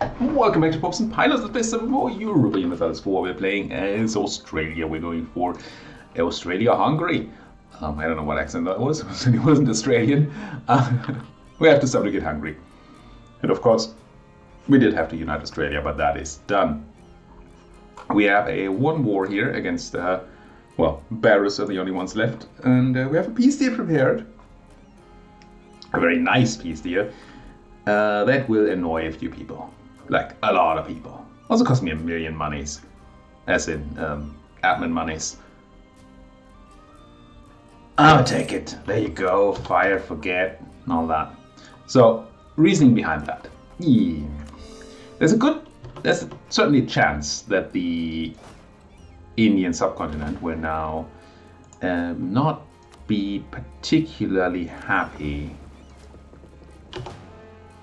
Welcome back to Pops and Pilots. This is for Europa Universalis IV. We're playing as Australia. We're going for Australia-Hungary. I don't know what accent that was. It wasn't Australian. We have to subjugate Hungary. And of course, we did have to unite Australia, but that is done. We have a one war here against, Bears are the only ones left. And we have a peace deal prepared. A very nice peace deal. That will annoy a few people. Like, a lot of people. Also cost me $1 million monies. As in, admin monies. I'll take it. There you go. Fire, forget, and all that. So, reasoning behind that. Yeah. There's certainly a chance that the Indian subcontinent will now not be particularly happy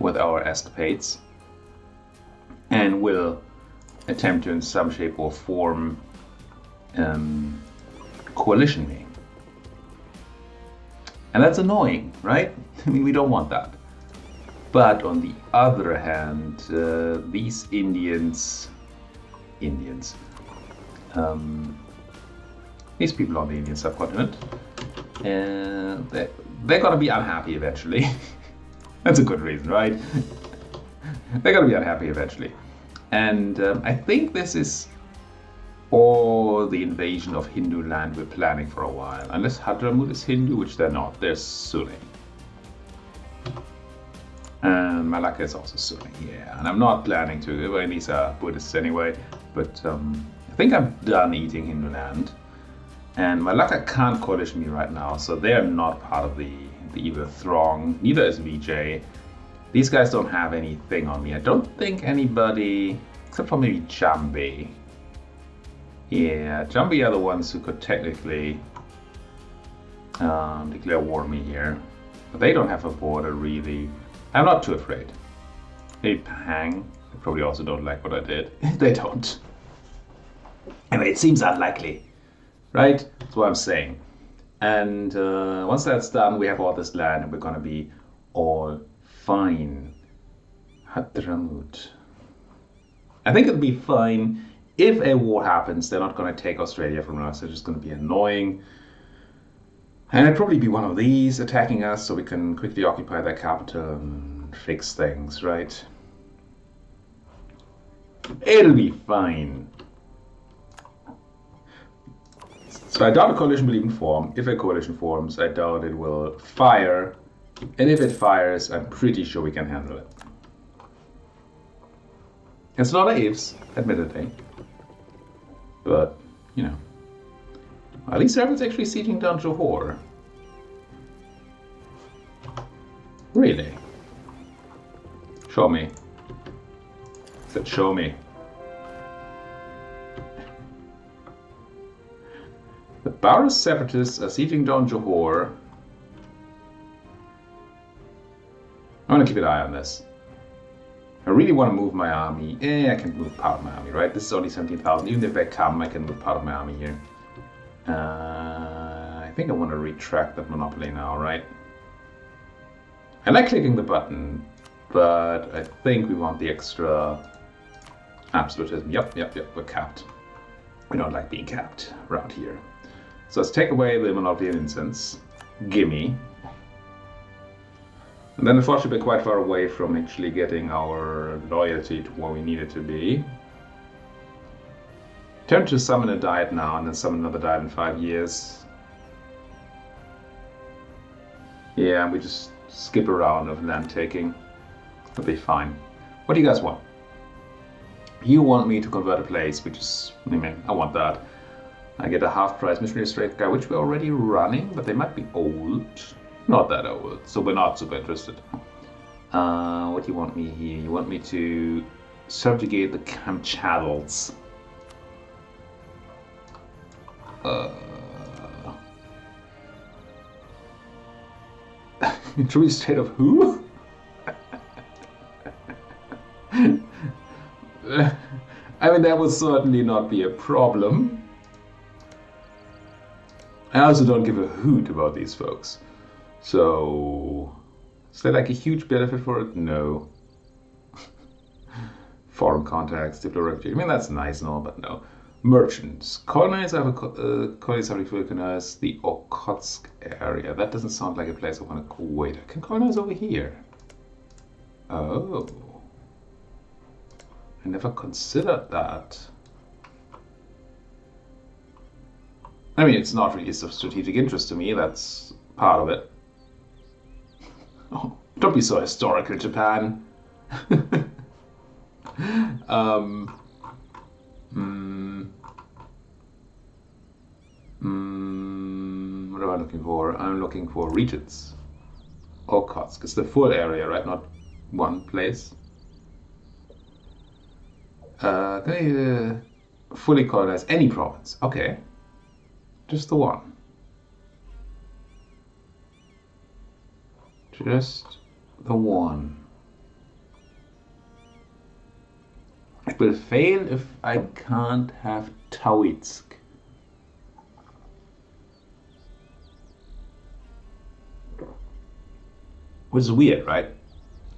with our escapades and will attempt to in some shape or form coalition me. And that's annoying, right? I mean, we don't want that. But on the other hand, these Indians, these people on the Indian subcontinent, they're gonna be unhappy eventually. That's a good reason, right? They're gonna be unhappy eventually. And I think this is all the invasion of Hindu land we're planning for a while. Unless Hadramut is Hindu, which they're not. They're Sunni. And Malacca is also Sunni, yeah. And I'm not planning to, well, these are Buddhists anyway, but I think I'm done eating Hindu land. And Malacca can't coalition me right now, so they're not part of the evil throng. Neither is VJ. These guys don't have anything on me. I don't think anybody, except for maybe Jambi. Yeah, Jambi are the ones who could technically declare war on me here. But they don't have a border, really. I'm not too afraid. Maybe Pang. They probably also don't like what I did. They don't. Anyway, it seems unlikely. Right? That's what I'm saying. And once that's done, we have all this land and we're gonna be all fine. Hadramut. I think it'll be fine. If a war happens, they're not gonna take Australia from us. They're just gonna be annoying. And it'd probably be one of these attacking us so we can quickly occupy their capital and fix things, right? It'll be fine. So I doubt a coalition will even form. If a coalition forms, I doubt it will fire. And if it fires, I'm pretty sure we can handle it. It's a lot of ifs, admittedly. But, you know. At least Servant's actually sieging down Johor. Really? Show me. I said show me. The Barus separatists are sieging down Johor. I'm gonna keep an eye on this. I really want to move my army. I can move part of my army, right? This is only 17,000. Even if they come, I can move part of my army here. I think I want to retract that monopoly now, right? I like clicking the button, but I think we want the extra absolutism. Yep, we're capped. We don't like being capped around here. So let's take away the monopoly and incense. Gimme. And then unfortunately we're quite far away from actually getting our loyalty to where we need it to be. Attempt to summon a diet now and then summon another diet in 5 years. Yeah, we just skip a round of land taking. It'll be fine. What do you guys want? You want me to convert a place, which is, I want that. I get a half-price missionary straight guy, which we're already running, but they might be old. Not that old, so we're not super interested. What do you want me here? You want me to subjugate the Kamchadals. True state of who? I mean, that would certainly not be a problem. I also don't give a hoot about these folks. So, is there like a huge benefit for it? No. Foreign contacts, diplomatic. I mean, that's nice and all, but no. Merchants. Colonize have colonies have colonized the Okhotsk area. That doesn't sound like a place I want to go. Wait, I can colonize over here. Oh. I never considered that. I mean, it's not really of strategic interest to me. That's part of it. Oh, don't be so historical, Japan. What am I looking for? I'm looking for regions. Okhotsk. It's the full area, right? Not one place. Fully colonize any province. Okay. Just the one. Just the one. It will fail if I can't have Tauitsk. Which is weird, right?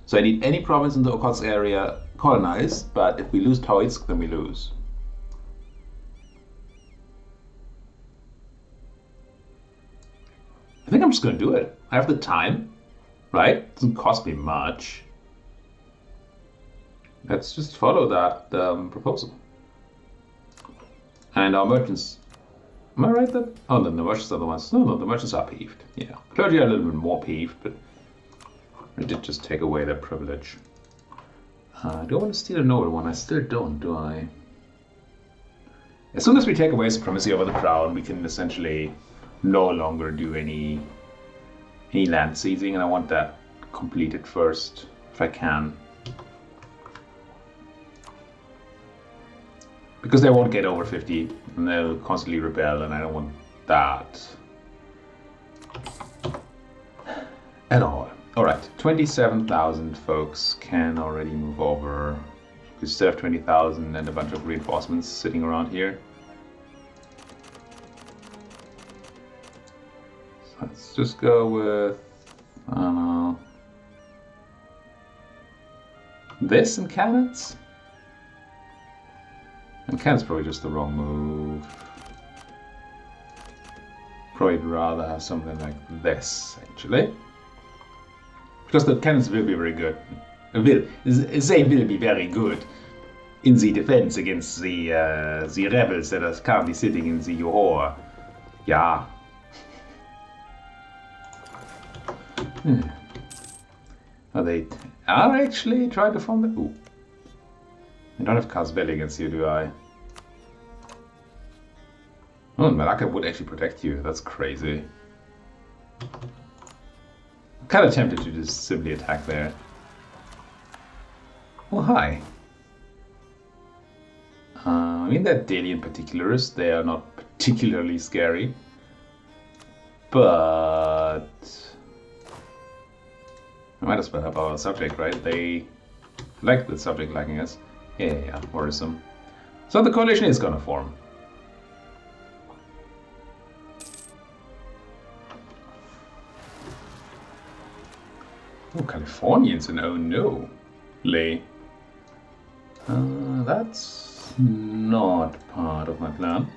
So I need any province in the Okhotsk area colonized, but if we lose Tauitsk, then we lose. I think I'm just going to do it. I have the time, right? It doesn't cost me much. Let's just follow that proposal. And our merchants... Am I right that... Oh, then the merchants are the ones... No, the merchants are peeved. Yeah. Clergy are a little bit more peeved, but... I did just take away their privilege. Do I want to steal a noble one? I still don't, do I? As soon as we take away supremacy over the crown, we can essentially no longer do any land seizing, and I want that completed first, if I can. Because they won't get over 50, and they'll constantly rebel, and I don't want that at all. Alright, 27,000 folks can already move over. We still have 20,000 and a bunch of reinforcements sitting around here. So let's just go with, I don't know, this and cannons? And cannons probably just the wrong move. Probably rather have something like this, actually. Because the cannons will be very good. They will be very good in the defense against the rebels that are currently sitting in the Johor. Yeah. They are actually trying to form the... Ooh. I don't have Kazbeli against you, do I? Oh, Malacca would actually protect you. That's crazy. I'm kind of tempted to just simply attack there. Oh, hi. I mean, they're Delian particulars. They are not particularly scary. But... I might as well have our subject, right? They like the subject liking us. Yeah, worrisome. So the coalition is gonna form. Oh, Californians and oh no. Lay. That's not part of my plan.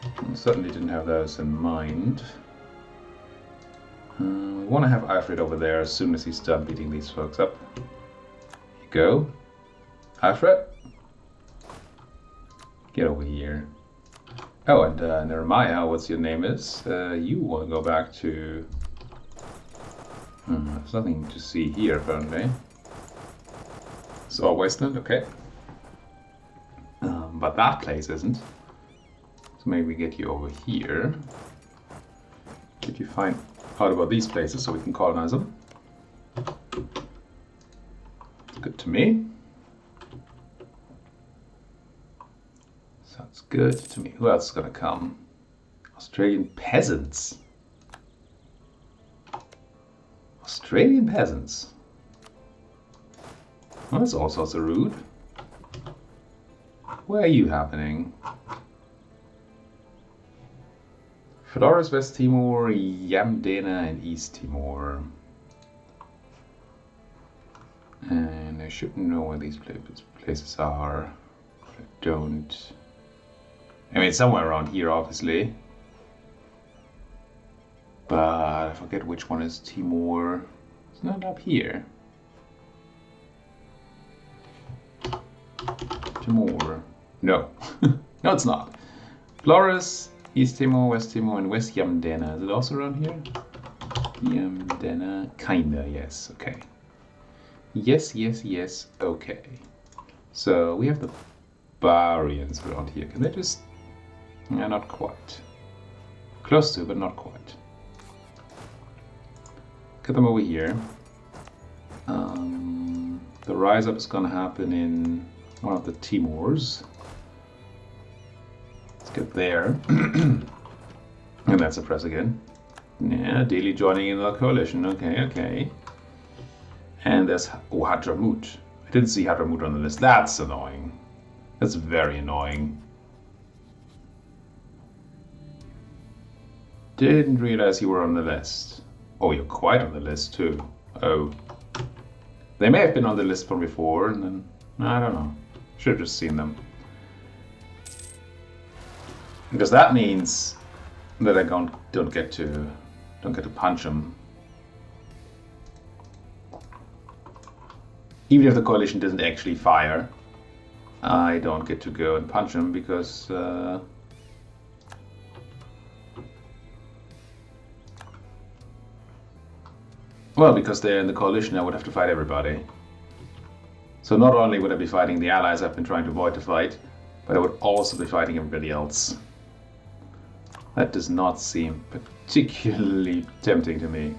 I certainly didn't have those in mind. We want to have Alfred over there as soon as he's done beating these folks up. Here you go. Alfred? Get over here. Oh, and Nehemiah, what's your name is? You want to go back to... there's nothing to see here, apparently. It's all Wasteland, okay. But that place isn't. So maybe we get you over here. Did you find out about these places so we can colonize them? Good to me. Sounds good to me. Who else is gonna come? Australian peasants. Australian peasants. Well, that's all sorts of rude. Where are you happening? Flores, West Timor, Yamdena, and East Timor. And should know where these places are. I don't. I mean, somewhere around here, obviously. But I forget which one is Timor. It's not up here. Timor. No. No, it's not. Flores, East Timor, West Timor, and West Yamdena. Is it also around here? Yamdena. Kinda, yes. Okay. Yes, yes, yes. Okay. So we have the Barians around here. Can they just... Yeah, not quite. Close to, but not quite. Get them over here. The rise up is gonna happen in one of the Timors. Let's get there. And that's a press again. Yeah, Delhi joining in the coalition. Okay, okay. And there's Hadramut. I didn't see Hadramut on the list. That's annoying. That's very annoying. Didn't realize you were on the list. Oh, you're quite on the list too. Oh. They may have been on the list from before, and then I don't know. Should have just seen them. Because that means that I don't get to punch them. Even if the coalition doesn't actually fire, I don't get to go and punch them because well, because they're in the coalition, I would have to fight everybody. So not only would I be fighting the allies I've been trying to avoid to fight, but I would also be fighting everybody else. That does not seem particularly tempting to me.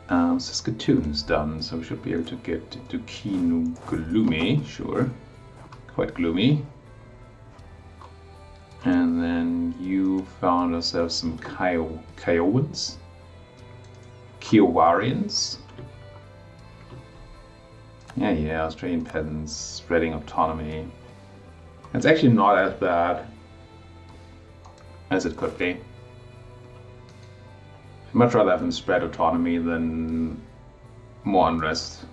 Saskatoon's done, so we should be able to get to Kinu Gloomy, sure. Quite gloomy. And then you found ourselves some Kiowans. Kiowarians. Yeah, Australian peasants spreading autonomy. It's actually not as bad as it could be. I'd much rather have them spread autonomy than more unrest.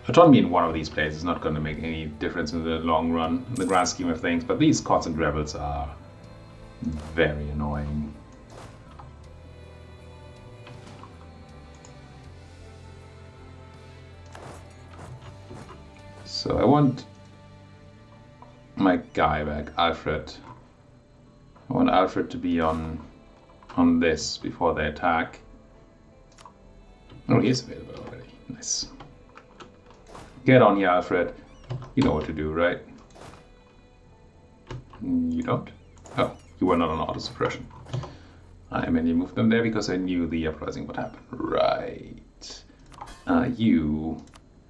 Autonomy in one of these places is not going to make any difference in the long run, in the grand scheme of things, but these constant rebels are very annoying. So I want my guy back, Alfred. I want Alfred to be on this before they attack. Oh, he is available already. Nice. Get on here, Alfred. You know what to do, right? You don't? Oh, you were not on auto suppression. I mainly moved them there because I knew the uprising would happen. Right. You,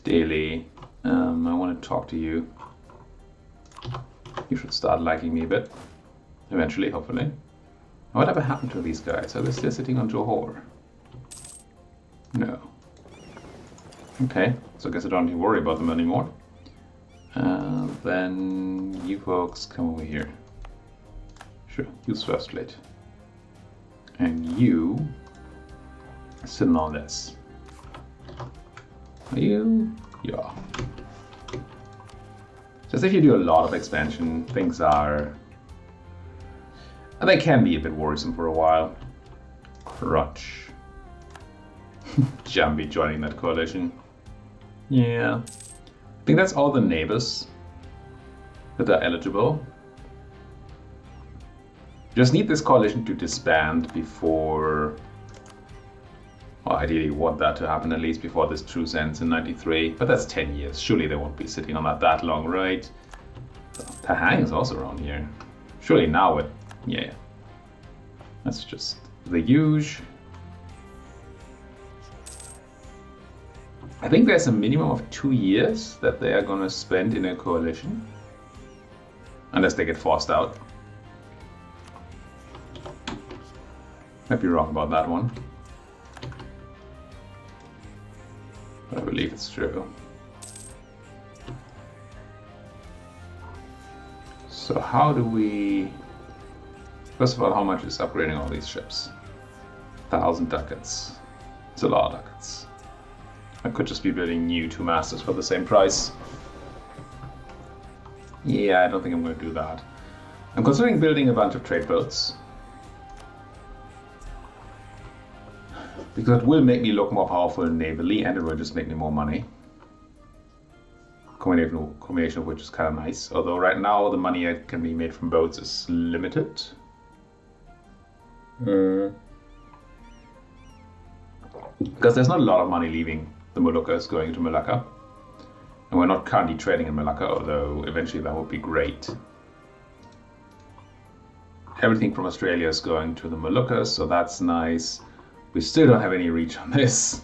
Daily. I want to talk to you. You should start liking me a bit. Eventually, hopefully. Whatever happened to these guys? Are they still sitting on Johor? No. Okay, so I guess I don't need to worry about them anymore. Then you folks come over here. Sure, use first plate. And you sit on this. Are you? Yeah. Just if you do a lot of expansion, things are... And they can be a bit worrisome for a while. Crutch. Jambi joining that coalition. Yeah. I think that's all the neighbors that are eligible. Just need this coalition to disband before... Well, ideally you want that to happen at least before this truce ends in 93, but that's 10 years. Surely they won't be sitting on that long, right? Pahang is also around here. Surely now it... Yeah. That's just the huge. I think there's a minimum of 2 years that they are going to spend in a coalition. Unless they get forced out. Might be wrong about that one. But I believe it's true. So how do we... First of all, how much is upgrading all these ships? 1,000 ducats. It's a lot of ducats. I could just be building new 2 masters for the same price. Yeah, I don't think I'm going to do that. I'm considering building a bunch of trade boats. Because it will make me look more powerful navally, and it will just make me more money. Combination of which is kind of nice. Although right now the money that can be made from boats is limited. Because there's not a lot of money leaving the Moluccas going to Malacca. And we're not currently trading in Malacca, although eventually that would be great. Everything from Australia is going to the Moluccas, so that's nice. We still don't have any reach on this.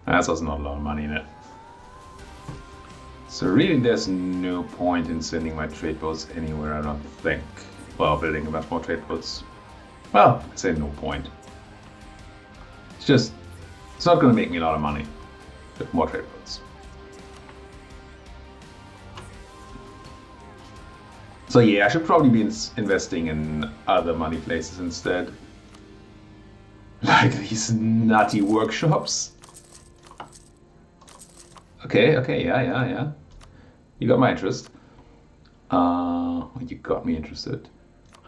That's also not a lot of money in it. So really there's no point in sending my trade boats anywhere, I don't think. Well, building a bunch more trade boats. Well, I'd say no point. It's not going to make me a lot of money with more trade boats. So yeah, I should probably be investing in other money places instead. Like these nutty workshops. Okay, yeah. You got my interest. You got me interested.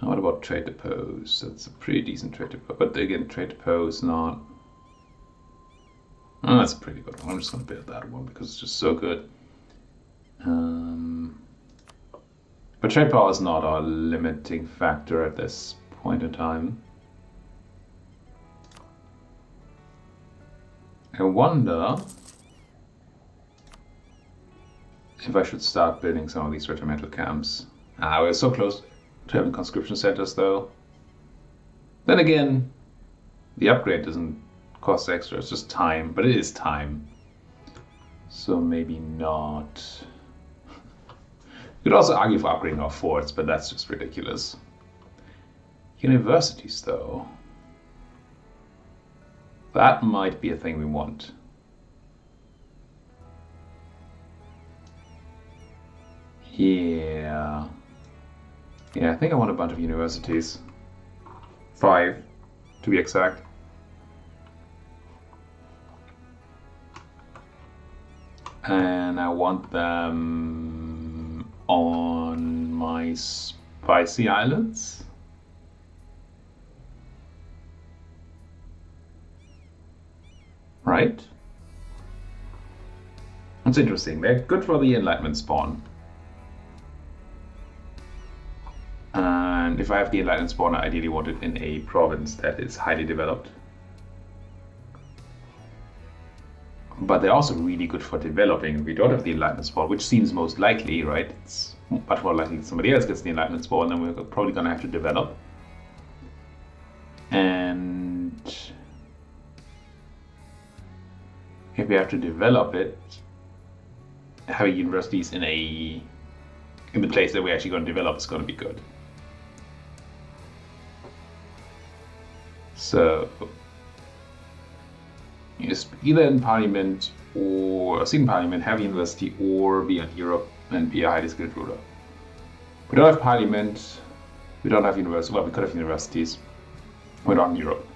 What about trade depot? That's a pretty decent trade depot. But again, trade depot is not... Oh, that's a pretty good one. I'm just going to build that one because it's just so good. But trade power is not our limiting factor at this point in time. I wonder if I should start building some of these regimental camps. We're so close to having conscription centers though. Then again, the upgrade doesn't cost extra, it's just time, but it is time. So maybe not. You could also argue for upgrading our forts, but that's just ridiculous. Universities though. That might be a thing we want. Yeah. Yeah, I think I want a bunch of universities. 5, to be exact. And I want them on my spicy islands. Right? That's interesting. They're good for the Enlightenment spawn. And if I have the Enlightenment spawn, I ideally want it in a province that is highly developed. But they're also really good for developing. We don't have the Enlightenment spawn, which seems most likely, right? It's much more likely that somebody else gets the Enlightenment spawn, then we're probably going to have to develop. And if we have to develop it, having universities in the place that we're actually going to develop is going to be good. So just either in Parliament or a single Parliament, have a university, or be in Europe and be a highly skilled ruler. We don't have Parliament, we don't have universities, well, we could have universities, we're not in Europe.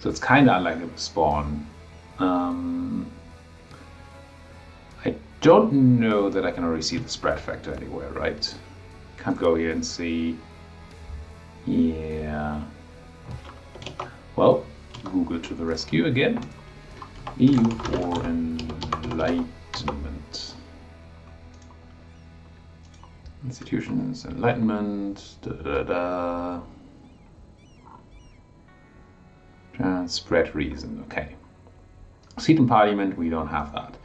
So it's kind of unlikely to spawn. I don't know that I can already see the spread factor anywhere, right? Can't go here and see. Yeah. Well, Google to the rescue again. EU for Enlightenment. Institutions, Enlightenment, spread reason, okay. Seat in Parliament, we don't have that.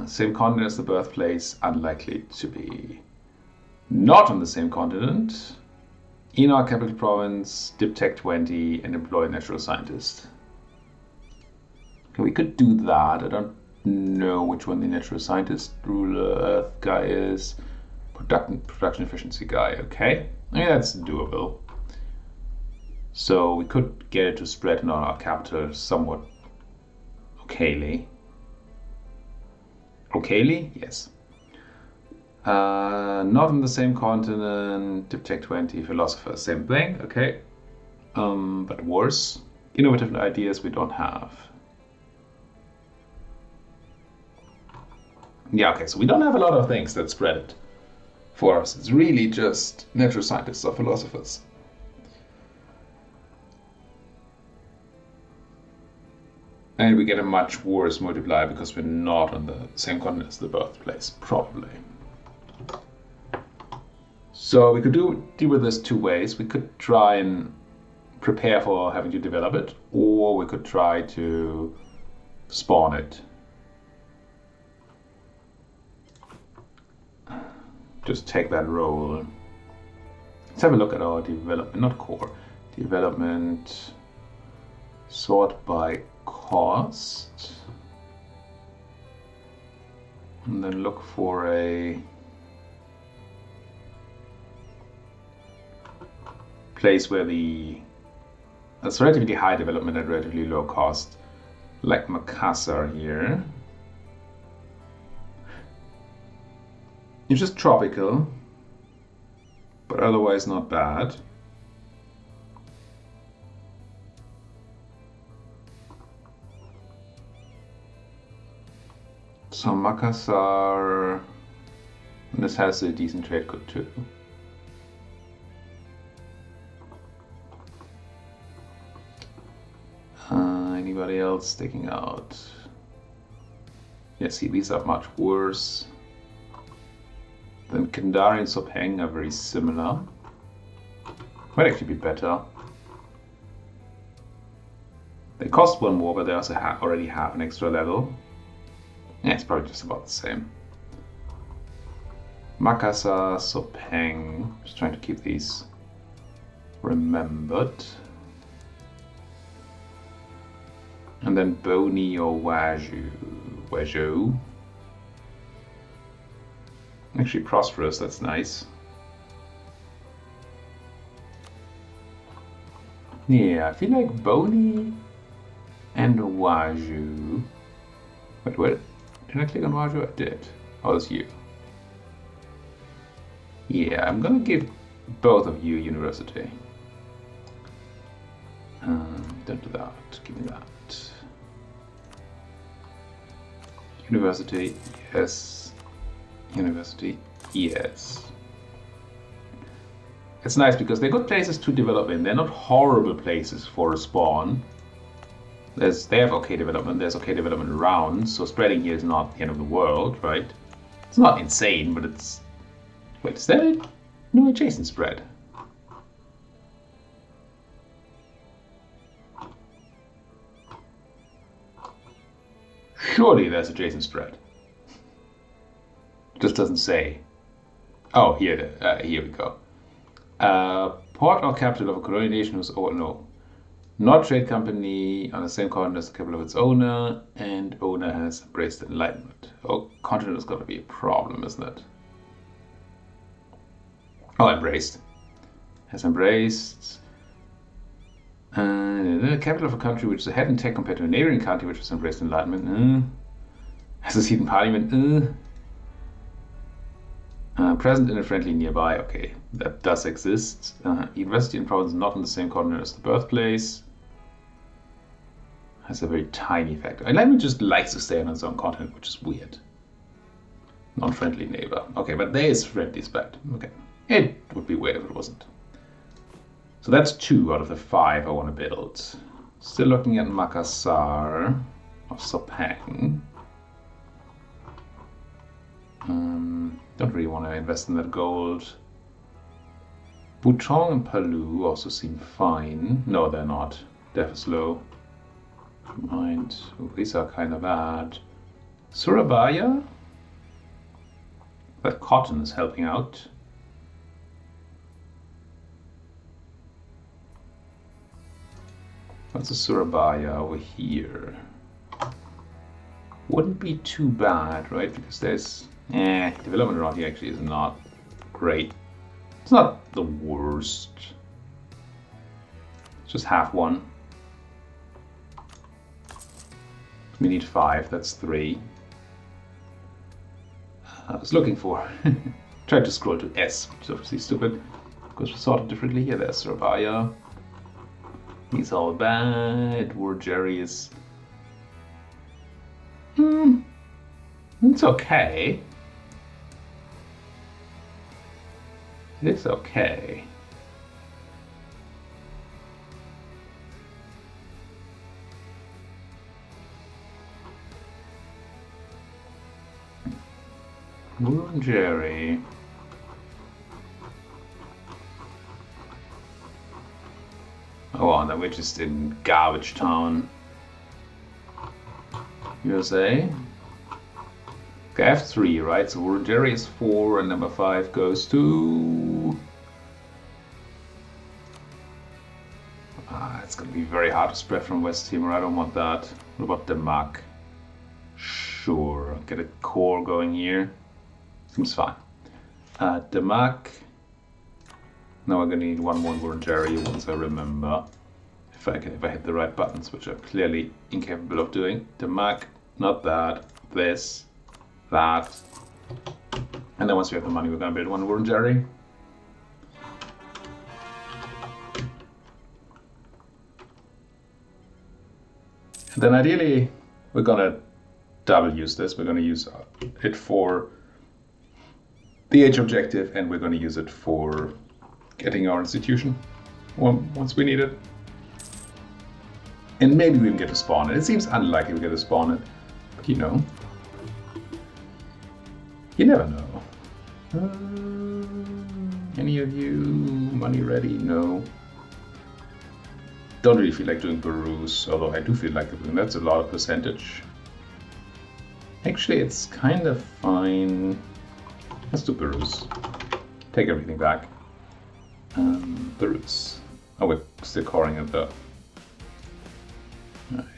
Same continent as the birthplace, unlikely to be. Not on the same continent. In our capital province, Diptech 20 and employ a natural scientist. Okay, we could do that. I don't know which one the natural scientist ruler Earth guy is. Production efficiency guy, okay. I mean, that's doable. So we could get it to spread in our capital somewhat okayly. Okayly? Yes. Not on the same continent, Diptech 20, philosopher, same thing, okay. But worse. Innovative ideas we don't have. Yeah, okay, so we don't have a lot of things that spread it for us. It's really just natural scientists or philosophers. And we get a much worse multiplier because we're not on the same continent as the birthplace, probably. So we could deal with this two ways. We could try and prepare for having to develop it, or we could try to spawn it. Just take that role. Let's have a look at our development, not core, development, sort by cost, and then look for a place where that's relatively high development at relatively low cost, like Makassar here. It's just tropical, but otherwise not bad. So Makassar, this has a decent trade code too. Anybody else sticking out? Yeah, see, these are much worse. Then Kandari and Sopeng are very similar. Might actually be better. They cost one more, but they also already have an extra level. Yeah, it's probably just about the same. Makassar, Sopeng. Just trying to keep these remembered. And then Boni or Wazhou. Actually prosperous, that's nice. Yeah, I feel like Boni and Wazhou. Wait, did I click on Wazhou? I did. Oh, it's you. Yeah, I'm gonna give both of you university. Don't do that, give me that. University, yes. University, yes. It's nice because they're good places to develop in. They're not horrible places for a spawn. They have okay development, there's okay development around, so spreading here is not the end of the world, right? It's not insane, but it's... Wait, is that it? No adjacent spread. Surely there's adjacent spread. Just doesn't say. Oh, here we go. Port or capital of a colonial nation whose no. Not trade company on the same continent as the capital of its owner, and owner has embraced enlightenment. Oh, continent is going to be a problem, isn't it? Oh, embraced. Has embraced. The capital of a country which is ahead in tech compared to a neighboring country which has embraced enlightenment. Has a seat in parliament. Present in a friendly nearby. Okay, that does exist. University and province not on the same continent as the birthplace. Has a very tiny factor. Enlightenment just likes to stay on its own continent, which is weird. Non-friendly neighbor. Okay, but there is friendly spect. Okay, it would be weird if it wasn't. So that's 2 out of the 5 I want to build. Still looking at Makassar or Sopeng. Don't really want to invest in that gold. Butong and Palu also seem fine. No, they're not. Def is low. Mind. Ooh, these are kind of bad. Surabaya? That cotton is helping out. What's a Surabaya over here? Wouldn't be too bad, right? Because there's development around here actually is not great. It's not the worst. It's just half one. We need 5, that's 3. I was looking for. Tried to scroll to S, which is obviously stupid. Because we sorted differently here. There's Surabaya. He's all bad. War Jerry is. It's okay. It's okay. Jerry. Oh, and then we're just in Garbage Town, USA. Okay, I have 3, right? So Jerry is 4, and number 5 goes to... it's going to be very hard to spread from West Timor. I don't want that. What about Denmark? Sure, get a core going here. Seems fine. Denmark. Now we're going to need one more voluntary once I remember. If I hit the right buttons, which I'm clearly incapable of doing. Denmark, not that, this, that. And then once we have the money, we're going to build one voluntary. And then ideally, we're going to double use this. We're going to use it for the age objective, and we're going to use it for getting our institution once we need it. And maybe we can get to spawn it. It seems unlikely we get to spawn it, but you know. You never know. Any of you money ready? No. Don't really feel like doing Belarus, although I do feel like doing that's a lot of percentage. Actually, it's kind of fine. Let's do Belarus. Take everything back. Belarus. Oh, we're still coring it though.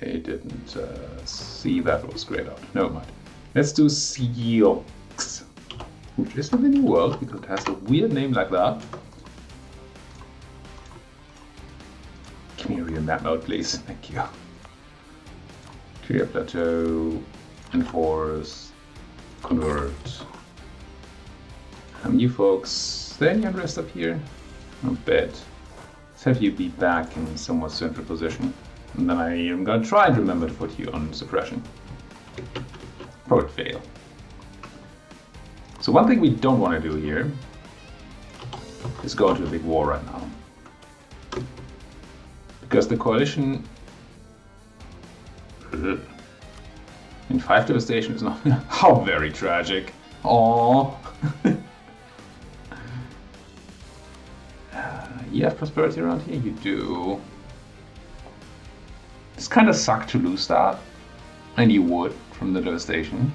I didn't see that was grayed out. Never mind. Let's do Sioux, which is in the New World because it has a weird name like that. Can you read map mode, please? Thank you. Clear plateau, enforce, convert. You folks, is there any unrest up here? Not bad. Let's have you be back in somewhat central position. And then I am going to try and remember to put you on suppression. Probably fail. So one thing we don't want to do here is go into a big war right now. Because the coalition in 5 devastation is not... How very tragic. Aww. You have prosperity around here? You do. It's kind of sucked to lose that. And you would from the devastation.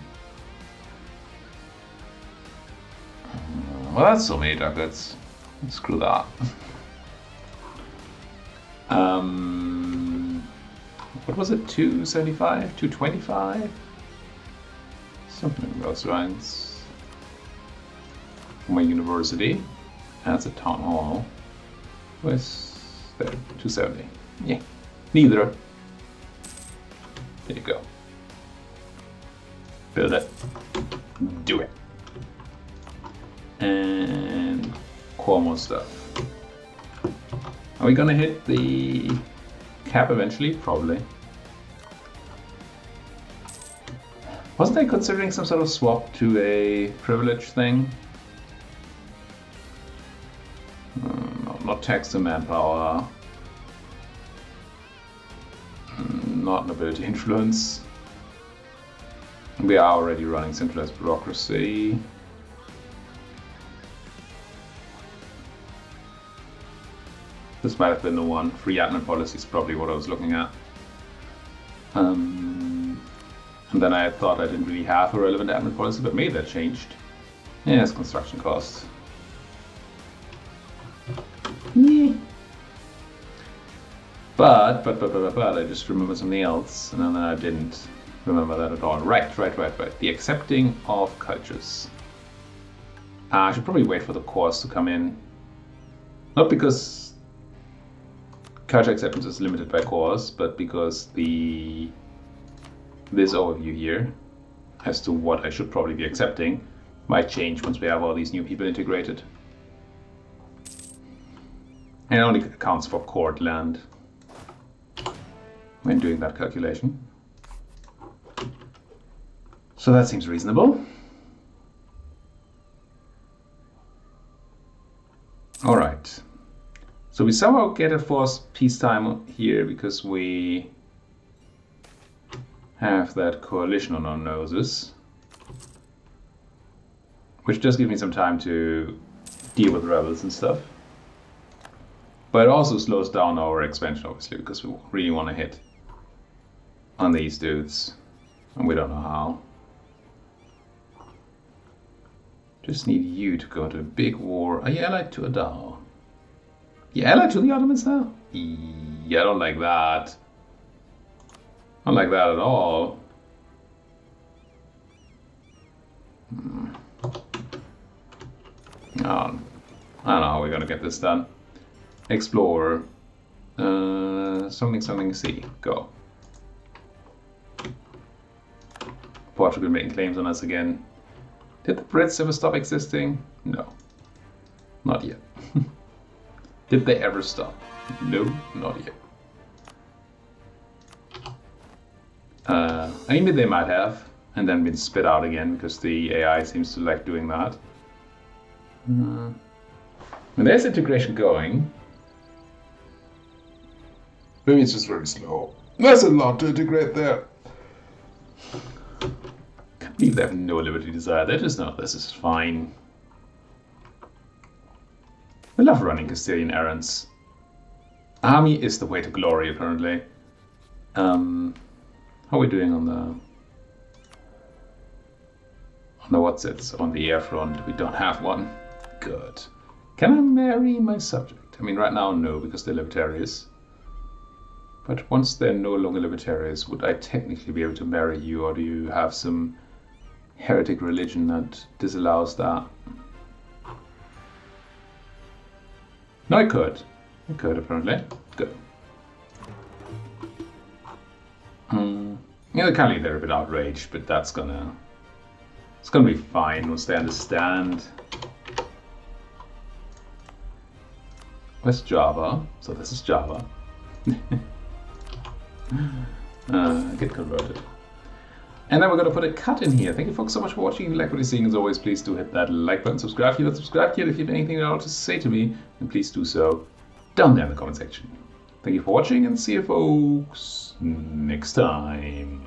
Well, that's so many ducats. Screw that. What was it? 275? 225? Something along those lines. For my university. That's a town hall. Where's there? 270. Yeah. Neither. There you go. Build it. Do it. And core more stuff. Are we gonna hit the cap eventually? Probably. Wasn't I considering some sort of swap to a privilege thing? No, not tax to manpower. Not nobility influence. We are already running centralized bureaucracy. This might have been the one. Free admin policy is probably what I was looking at. And then I thought I didn't really have a relevant admin policy, but maybe that changed. Yes, construction costs. Yeah. But I just remembered something else, and then I didn't remember that at all. Right. The accepting of cultures. I should probably wait for the course to come in. Not because culture acceptance is limited by course, but because this overview here as to what I should probably be accepting might change once we have all these new people integrated. And it only accounts for court land when doing that calculation. So that seems reasonable. All right. So we somehow get a forced peacetime here because we have that coalition on our noses, which does give me some time to deal with rebels and stuff. But it also slows down our expansion, obviously, because we really want to hit on these dudes, and we don't know how. Just need you to go to a big war. Are you allied to Adal? You allied to the Ottomans now? Yeah, I don't like that. I don't like that at all. Oh, I don't know how we're gonna get this done. Explorer. Something C. Go. Portugal making claims on us again. Did the Brits ever stop existing? No. Not yet. Did they ever stop? No, not yet. I mean, they might have, and then been spit out again because the AI seems to like doing that. And there's integration going. Maybe it's just very slow. There's a lot to integrate there. Can't believe they have no liberty desire. They just know this is fine. I love running Castilian errands. Army is the way to glory, apparently. How are we doing on the what's it? On the air front? We don't have one. Good. Can I marry my subject? I mean, right now, no, because they're libertarians. But once they're no longer libertarians, would I technically be able to marry you, or do you have some heretic religion that disallows that? No, I could. I could, apparently. Good. Yeah, currently they're a bit outraged, but it's gonna be fine once they understand. Where's Java? So this is Java. Get converted. And then we're going to put a cut in here. Thank you folks so much for watching. If you like what you're seeing, as always, please do hit that like button, subscribe if you're not subscribed yet. If you have anything at all to say to me, then please do so down there in the comment section. Thank you for watching, and see you folks next time.